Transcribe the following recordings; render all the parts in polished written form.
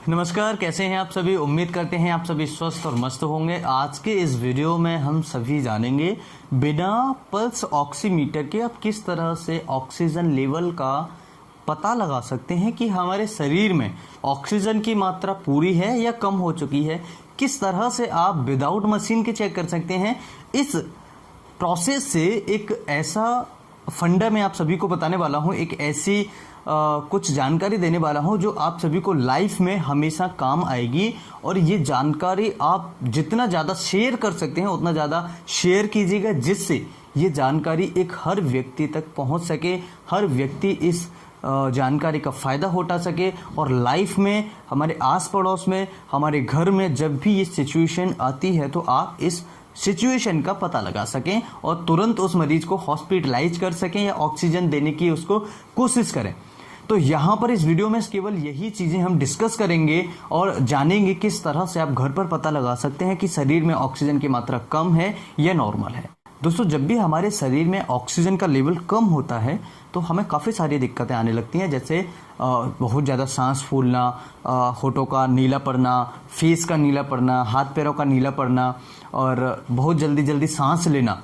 नमस्कार, कैसे हैं आप सभी। उम्मीद करते हैं आप सभी स्वस्थ और मस्त होंगे। आज के इस वीडियो में हम सभी जानेंगे बिना पल्स ऑक्सीमीटर के आप किस तरह से ऑक्सीजन लेवल का पता लगा सकते हैं कि हमारे शरीर में ऑक्सीजन की मात्रा पूरी है या कम हो चुकी है। किस तरह से आप विदाउट मशीन के चेक कर सकते हैं। इस प्रोसेस से एक ऐसा फंडा मैं आप सभी को बताने वाला हूं, एक ऐसी कुछ जानकारी देने वाला हूं जो आप सभी को लाइफ में हमेशा काम आएगी। और ये जानकारी आप जितना ज़्यादा शेयर कर सकते हैं उतना ज़्यादा शेयर कीजिएगा, जिससे ये जानकारी एक हर व्यक्ति तक पहुंच सके, हर व्यक्ति इस जानकारी का फ़ायदा उठा सके और लाइफ में, हमारे आस पड़ोस में, हमारे घर में जब भी ये सिचुएशन आती है तो आप इस सिचुएशन का पता लगा सकें और तुरंत उस मरीज को हॉस्पिटलाइज कर सकें या ऑक्सीजन देने की उसको कोशिश करें। तो यहाँ पर इस वीडियो में केवल यही चीज़ें हम डिस्कस करेंगे और जानेंगे किस तरह से आप घर पर पता लगा सकते हैं कि शरीर में ऑक्सीजन की मात्रा कम है या नॉर्मल है। दोस्तों, जब भी हमारे शरीर में ऑक्सीजन का लेवल कम होता है तो हमें काफ़ी सारी दिक्कतें आने लगती हैं, जैसे बहुत ज़्यादा सांस फूलना, होठों का नीला पड़ना, फेस का नीला पड़ना, हाथ पैरों का नीला पड़ना और बहुत जल्दी जल्दी सांस लेना।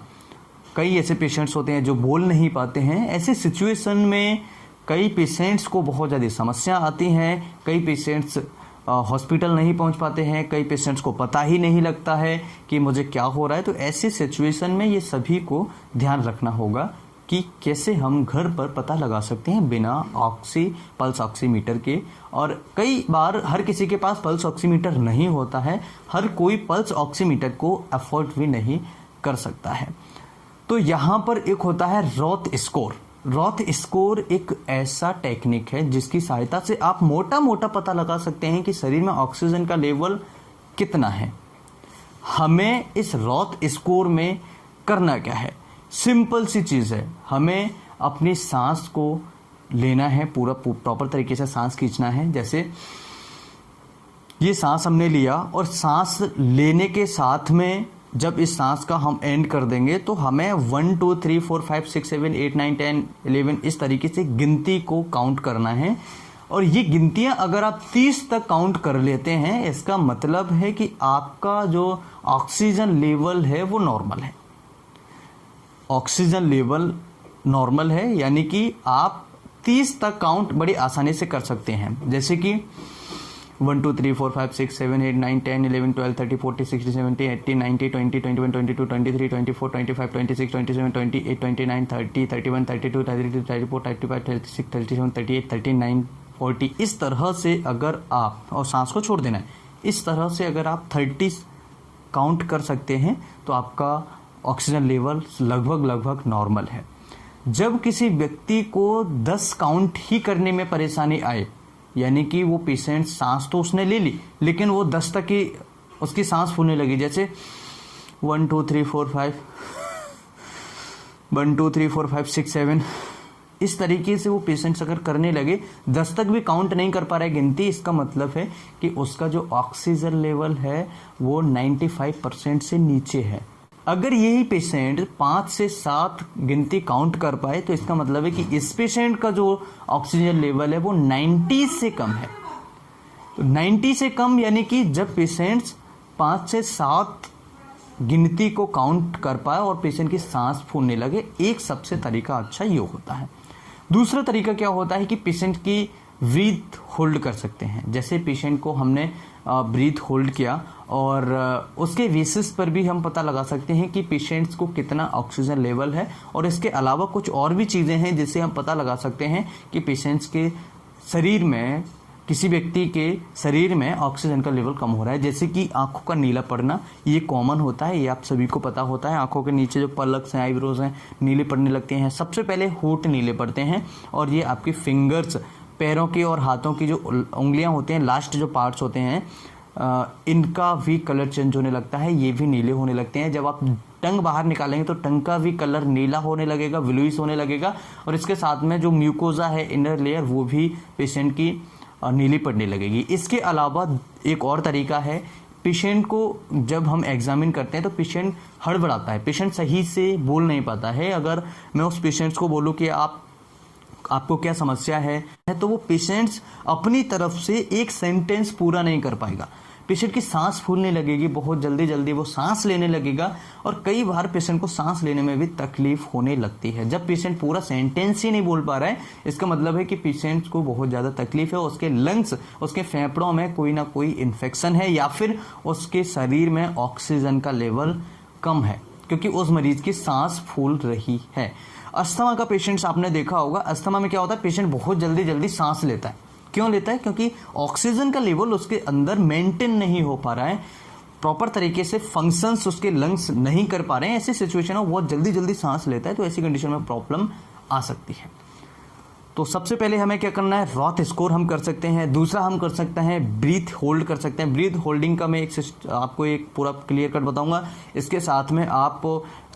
कई ऐसे पेशेंट्स होते हैं जो बोल नहीं पाते हैं। ऐसे सिचुएशन में कई पेशेंट्स को बहुत ज़्यादा समस्या आती हैं। कई पेशेंट्स हॉस्पिटल नहीं पहुंच पाते हैं, कई पेशेंट्स को पता ही नहीं लगता है कि मुझे क्या हो रहा है। तो ऐसी सिचुएशन में ये सभी को ध्यान रखना होगा कि कैसे हम घर पर पता लगा सकते हैं बिना पल्स ऑक्सीमीटर के। और कई बार हर किसी के पास पल्स ऑक्सीमीटर नहीं होता है, हर कोई पल्स ऑक्सीमीटर को अफोर्ड भी नहीं कर सकता है। तो यहाँ पर एक होता है रॉथ स्कोर। रॉथ स्कोर एक ऐसा टेक्निक है जिसकी सहायता से आप मोटा मोटा पता लगा सकते हैं कि शरीर में ऑक्सीजन का लेवल कितना है। हमें इस रॉथ स्कोर में करना क्या है, सिंपल सी चीज़ है। हमें अपनी सांस को लेना है, पूरा प्रॉपर तरीके से सांस खींचना है। जैसे ये सांस हमने लिया और सांस लेने के साथ में जब इस सांस का हम एंड कर देंगे तो हमें 1 2 3 4 5 6 7 8 9 10 11 इस तरीके से गिनती को काउंट करना है। और ये गिनतियां अगर आप 30 तक काउंट कर लेते हैं, इसका मतलब है कि आपका जो ऑक्सीजन लेवल है वो नॉर्मल है। ऑक्सीजन लेवल नॉर्मल है यानी कि आप 30 तक काउंट बड़ी आसानी से कर सकते हैं। जैसे कि 1 2 3 4 5 6 7 8 9 10 11 12 13 14 16 17 18 19 20 21 22 23 24 25 26 27 28 29 30 31 32 33 34 35 36 37 38 39 40 इस तरह से अगर आप, और सांस को छोड़ देना है, इस तरह से अगर आप 30 काउंट कर सकते हैं तो आपका ऑक्सीजन लेवल लगभग नॉर्मल है। जब किसी व्यक्ति को 10 काउंट ही करने में परेशानी आए, यानी कि वो पेशेंट सांस तो उसने ले ली लेकिन वो 10 तक ही उसकी सांस फूलने लगी, जैसे 1 2 3 4 5 1 2 3 4 5 6 7 इस तरीके से वो पेशेंट्स अगर करने लगे, 10 तक भी काउंट नहीं कर पा रहा है गिनती, इसका मतलब है कि उसका जो ऑक्सीजन लेवल है वो 95% से नीचे है। अगर यही पेशेंट 5 से 7 गिनती काउंट कर पाए तो इसका मतलब है कि इस पेशेंट का जो ऑक्सीजन लेवल है वो 90 से कम है। तो 90 से कम यानी कि जब पेशेंट्स 5 से 7 गिनती को काउंट कर पाए और पेशेंट की सांस फूलने लगे, एक सबसे तरीका अच्छा ये होता है। दूसरा तरीका क्या होता है कि पेशेंट की ब्रीथ होल्ड कर सकते हैं। जैसे पेशेंट को हमने ब्रीथ होल्ड किया और उसके बेसिस पर भी हम पता लगा सकते हैं कि पेशेंट्स को कितना ऑक्सीजन लेवल है। और इसके अलावा कुछ और भी चीज़ें हैं जिससे हम पता लगा सकते हैं कि पेशेंट्स के शरीर में, किसी व्यक्ति के शरीर में ऑक्सीजन का लेवल कम हो रहा है। जैसे कि आंखों का नीला पड़ना, ये कॉमन होता है, ये आप सभी को पता होता है। आंखों के नीचे जो पलक्स हैं, आईब्रोज हैं, नीले पड़ने लगते हैं। सबसे पहले होंठ नीले पड़ते हैं और ये आपके फिंगर्स, पैरों की और हाथों की जो उंगलियां होते हैं, लास्ट जो पार्ट्स होते हैं, इनका भी कलर चेंज होने लगता है, ये भी नीले होने लगते हैं। जब आप टंग बाहर निकालेंगे तो टंग का भी कलर नीला होने लगेगा, ब्लूइश होने लगेगा। और इसके साथ में जो म्यूकोजा है, इनर लेयर, वो भी पेशेंट की नीली पड़ने लगेगी। इसके अलावा एक और तरीका है, पेशेंट को जब हम एग्जामिन करते हैं तो पेशेंट हड़बड़ाता है, पेशेंट सही से बोल नहीं पाता है। अगर मैं उस पेशेंट को बोलूँ कि आप आपको क्या समस्या है, तो वो पेशेंट्स अपनी तरफ से एक सेंटेंस पूरा नहीं कर पाएगा। पेशेंट की सांस फूलने लगेगी, बहुत जल्दी जल्दी वो सांस लेने लगेगा और कई बार पेशेंट को सांस लेने में भी तकलीफ होने लगती है। जब पेशेंट पूरा सेंटेंस ही नहीं बोल पा रहा है, इसका मतलब है कि पेशेंट को बहुत ज़्यादा तकलीफ है, उसके लंग्स, उसके फेफड़ों में कोई ना कोई इन्फेक्शन है या फिर उसके शरीर में ऑक्सीजन का लेवल कम है, क्योंकि उस मरीज की सांस फूल रही है। अस्थमा का पेशेंट्स आपने देखा होगा, अस्थमा में क्या होता है, पेशेंट बहुत जल्दी जल्दी सांस लेता है। क्यों लेता है? क्योंकि ऑक्सीजन का लेवल उसके अंदर मेंटेन नहीं हो पा रहा है, प्रॉपर तरीके से फंक्शंस उसके लंग्स नहीं कर पा रहे हैं। ऐसी सिचुएशन में बहुत जल्दी जल्दी सांस लेता है, तो ऐसी कंडीशन में प्रॉब्लम आ सकती है। तो सबसे पहले हमें क्या करना है, रॉथ स्कोर हम कर सकते हैं। दूसरा हम कर सकते हैं ब्रीथ होल्ड कर सकते हैं। ब्रीथ होल्डिंग का मैं आपको एक पूरा क्लियर कट बताऊंगा। इसके साथ में आप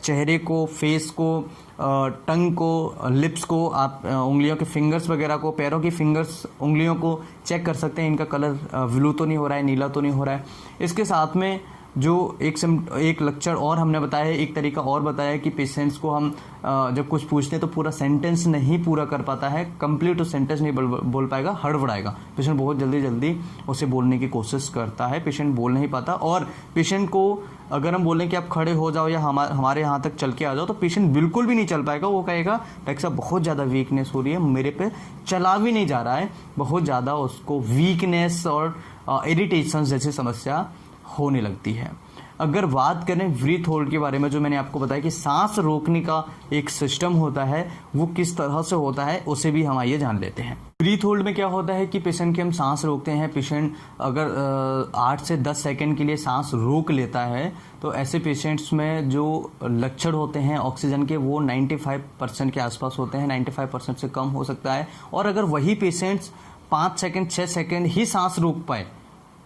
चेहरे को, फेस को, टंग को, लिप्स को, आप उंगलियों के फिंगर्स वगैरह को, पैरों की फिंगर्स, उंगलियों को चेक कर सकते हैं, इनका कलर ब्लू तो नहीं हो रहा है, नीला तो नहीं हो रहा है। इसके साथ में जो एक लेक्चर और हमने बताया है, एक तरीका और बताया है कि पेशेंट्स को हम जब कुछ पूछते हैं तो पूरा सेंटेंस नहीं पूरा कर पाता है, कंप्लीट सेंटेंस नहीं बोल पाएगा, हड़बड़ाएगा। पेशेंट बहुत जल्दी जल्दी उसे बोलने की कोशिश करता है, पेशेंट बोल नहीं पाता। और पेशेंट को अगर हम बोलें कि आप खड़े हो जाओ या हमारे यहाँ तक चल के आ जाओ, तो पेशेंट बिल्कुल भी नहीं चल पाएगा। वो कहेगा डॉक्टर साहब बहुत ज़्यादा वीकनेस हो रही है, मेरे पे चला भी नहीं जा रहा है, बहुत ज़्यादा उसको वीकनेस और इरिटेशन जैसी समस्या होने लगती है। अगर बात करें ब्रीथ होल्ड के बारे में, जो मैंने आपको बताया कि सांस रोकने का एक सिस्टम होता है, वो किस तरह से होता है उसे भी हम आइए जान लेते हैं। ब्रीथ होल्ड में क्या होता है कि पेशेंट की हम सांस रोकते हैं। पेशेंट अगर 8 से 10 सेकंड के लिए सांस रोक लेता है, तो ऐसे पेशेंट्स में जो लक्षण होते हैं ऑक्सीजन के, वो 95% के आसपास होते हैं, 95% से कम हो सकता है। और अगर वही पेशेंट्स 5 सेकंड 6 सेकंड ही सांस रोक पाए,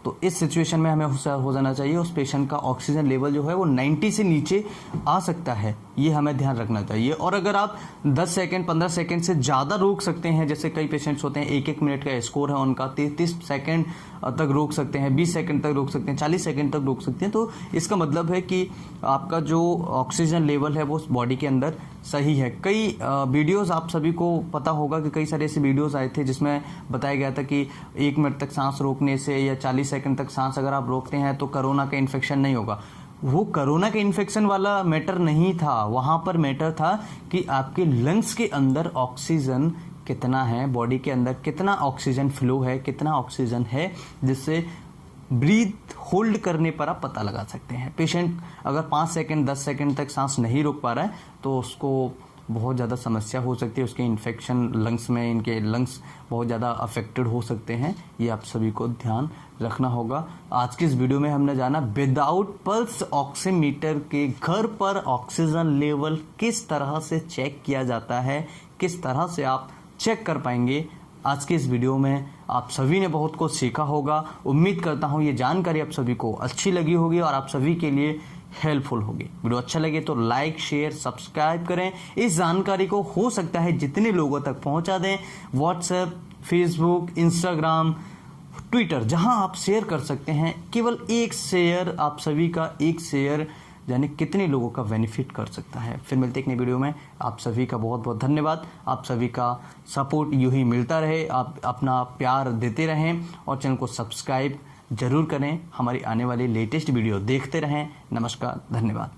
तो इस सिचुएशन में हमें हो जाना चाहिए, उस पेशेंट का ऑक्सीजन लेवल जो है वो 90 से नीचे आ सकता है, ये हमें ध्यान रखना चाहिए। और अगर आप 10 सेकंड 15 सेकंड से ज़्यादा रोक सकते हैं, जैसे कई पेशेंट्स होते हैं 1-1 मिनट का स्कोर है उनका, 30 सेकंड तक रोक सकते हैं, 20 सेकंड तक रोक सकते हैं, 40 सेकंड तक रोक सकते हैं, तो इसका मतलब है कि आपका जो ऑक्सीजन लेवल है वो बॉडी के अंदर सही है। कई वीडियोस आप सभी को पता होगा कि कई सारे ऐसे वीडियोस आए थे जिसमें बताया गया था कि 1 मिनट तक सांस रोकने से या 40 सेकंड तक सांस अगर आप रोकते हैं तो कोरोना का इन्फेक्शन नहीं होगा। वो कोरोना के इन्फेक्शन वाला मैटर नहीं था, वहाँ पर मैटर था कि आपके लंग्स के अंदर ऑक्सीजन कितना है, बॉडी के अंदर कितना ऑक्सीजन फ्लो है, कितना ऑक्सीजन है, जिससे ब्रीथ होल्ड करने पर आप पता लगा सकते हैं। पेशेंट अगर 5 सेकंड 10 सेकंड तक सांस नहीं रोक पा रहा है, तो उसको बहुत ज़्यादा समस्या हो सकती है, उसके इन्फेक्शन लंग्स में, इनके लंग्स बहुत ज़्यादा अफेक्टेड हो सकते हैं। ये आप सभी को ध्यान रखना होगा। आज की इस वीडियो में हमने जाना विदाउट पल्स ऑक्सीमीटर के घर पर ऑक्सीजन लेवल किस तरह से चेक किया जाता है, किस तरह से आप चेक कर पाएंगे। आज के इस वीडियो में आप सभी ने बहुत कुछ सीखा होगा। उम्मीद करता हूँ ये जानकारी आप सभी को अच्छी लगी होगी और आप सभी के लिए हेल्पफुल होगी। वीडियो अच्छा लगे तो लाइक, शेयर, सब्सक्राइब करें। इस जानकारी को हो सकता है जितने लोगों तक पहुंचा दें। व्हाट्सएप, फेसबुक, इंस्टाग्राम, ट्विटर, जहां आप शेयर कर सकते हैं। केवल एक शेयर, आप सभी का एक शेयर जाने कितने लोगों का बेनिफिट कर सकता है। फिर मिलते एक नई वीडियो में। आप सभी का बहुत बहुत धन्यवाद। आप सभी का सपोर्ट यूं ही मिलता रहे, आप अपना प्यार देते रहें और चैनल को सब्सक्राइब जरूर करें। हमारी आने वाली लेटेस्ट वीडियो देखते रहें। नमस्कार, धन्यवाद।